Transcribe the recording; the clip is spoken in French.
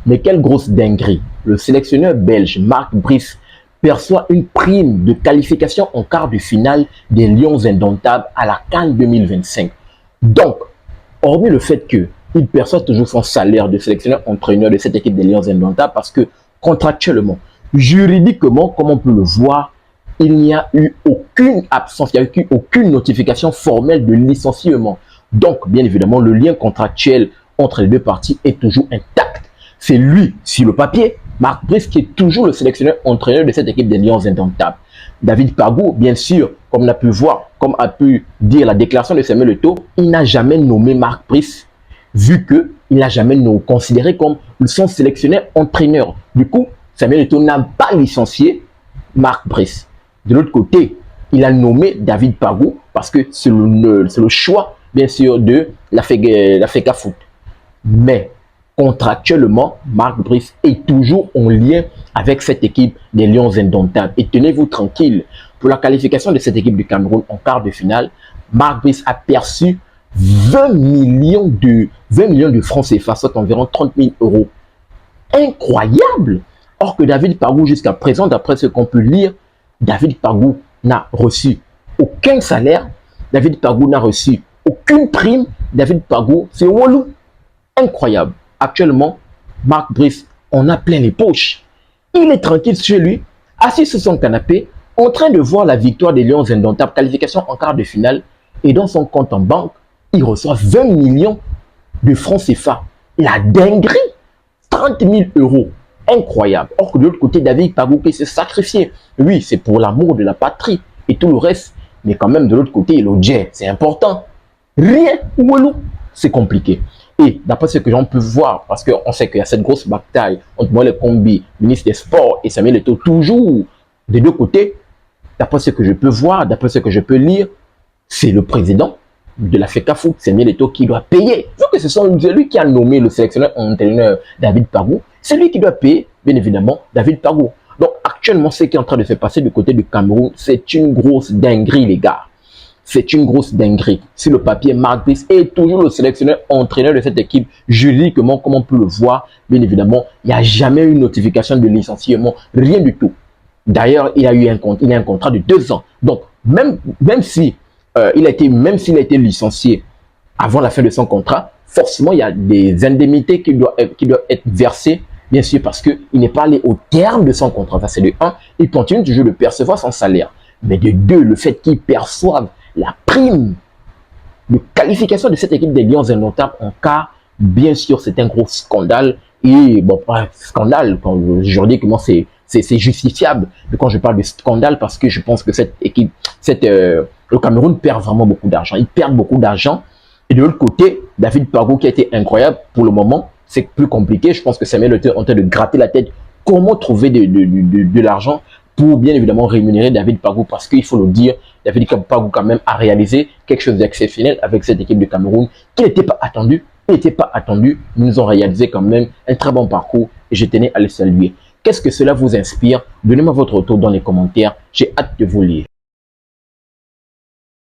Mais quelle grosse dinguerie. Le sélectionneur belge Marc Brice perçoit une prime de qualification en quart de finale des Lions indomptables à la CAN 2025. Donc, hormis le fait qu'il perçoit toujours son salaire de sélectionneur-entraîneur de cette équipe des Lions indomptables, parce que contractuellement, juridiquement, comme on peut le voir, il n'y a eu aucune absence, il n'y a eu aucune notification formelle de licenciement. Donc, bien évidemment, le lien contractuel entre les deux parties est toujours intact. C'est lui, sur le papier, Marc Brice, qui est toujours le sélectionneur-entraîneur de cette équipe des Lions indomptables. David Pagou, bien sûr, comme on a pu voir, comme a pu dire la déclaration de Samuel Eto'o, il n'a jamais nommé Marc Brice, vu qu'il n'a jamais considéré comme son sélectionneur-entraîneur. Du coup, Samuel Eto'o n'a pas licencié Marc Brice. De l'autre côté, il a nommé David Pagou parce que c'est le choix, bien sûr, de la FECAFOOT. Mais contractuellement, Marc Brice est toujours en lien avec cette équipe des Lions indomptables. Et tenez-vous tranquille, pour la qualification de cette équipe du Cameroun en quart de finale, Marc Brice a perçu 20 millions de francs CFA, soit environ 30 000 euros. Incroyable! Or que David Pagou, jusqu'à présent, d'après ce qu'on peut lire, David Pagou n'a reçu aucun salaire, David Pagou n'a reçu aucune prime, David Pagou, c'est Walou. Incroyable. Actuellement, Marc Brice en a plein les poches. Il est tranquille chez lui, assis sur son canapé, en train de voir la victoire des Lions indomptables, qualification en quart de finale, et dans son compte en banque, il reçoit 20 millions de francs CFA. La dinguerie! 30 000 euros. Incroyable. Or que de l'autre côté, David Pagou qui s'est sacrifié. Oui, c'est pour l'amour de la patrie et tout le reste. Mais quand même, de l'autre côté, l'objet, c'est important. Rien, Walou, c'est compliqué. Et d'après ce que j'en peux voir, parce qu'on sait qu'il y a cette grosse bataille entre moi, le combi, ministre des Sports et Samuel Eto'o, toujours des deux côtés, d'après ce que je peux voir, d'après ce que je peux lire, c'est le président de la FECAFOOT, Samuel Eto'o, qui doit payer. Vu que c'est lui qui a nommé le sélectionneur-entraîneur David Pagou, c'est lui qui doit payer, bien évidemment, David Pagou. Donc actuellement, ce qui est en train de se passer du côté du Cameroun, c'est une grosse dinguerie, les gars. C'est une grosse dinguerie. Sur le papier, Marc Brice est toujours le sélectionneur-entraîneur de cette équipe. Juridiquement, comme on peut le voir, bien évidemment, il n'y a jamais eu une notification de licenciement, rien du tout. D'ailleurs, il a un contrat de 2 ans. Donc, même s'il a été licencié avant la fin de son contrat, forcément, il y a des indemnités qui doivent être versées, bien sûr, parce qu'il n'est pas allé au terme de son contrat. Ça, c'est de 1, il continue toujours de percevoir son salaire. Mais de 2, le fait qu'il perçoive la prime de qualification de cette équipe des Lions indomptables en cas, bien sûr, c'est un gros scandale. Et bon, pas scandale, juridiquement, c'est justifiable. Mais quand je parle de scandale, parce que je pense que cette équipe, le Cameroun perd vraiment beaucoup d'argent. Ils perdent beaucoup d'argent. Et de l'autre côté, David Pagou qui a été incroyable pour le moment, c'est plus compliqué. Je pense que Samuel était en train de gratter la tête. Comment trouver de l'argent pour bien évidemment rémunérer David Pagou, parce qu'il faut le dire, David Pagou quand même a réalisé quelque chose d'exceptionnel avec cette équipe de Cameroun qui n'était pas attendue. Ils nous ont réalisé quand même un très bon parcours et je tenais à le saluer. Qu'est-ce que cela vous inspire? Donnez-moi votre retour dans les commentaires. J'ai hâte de vous lire.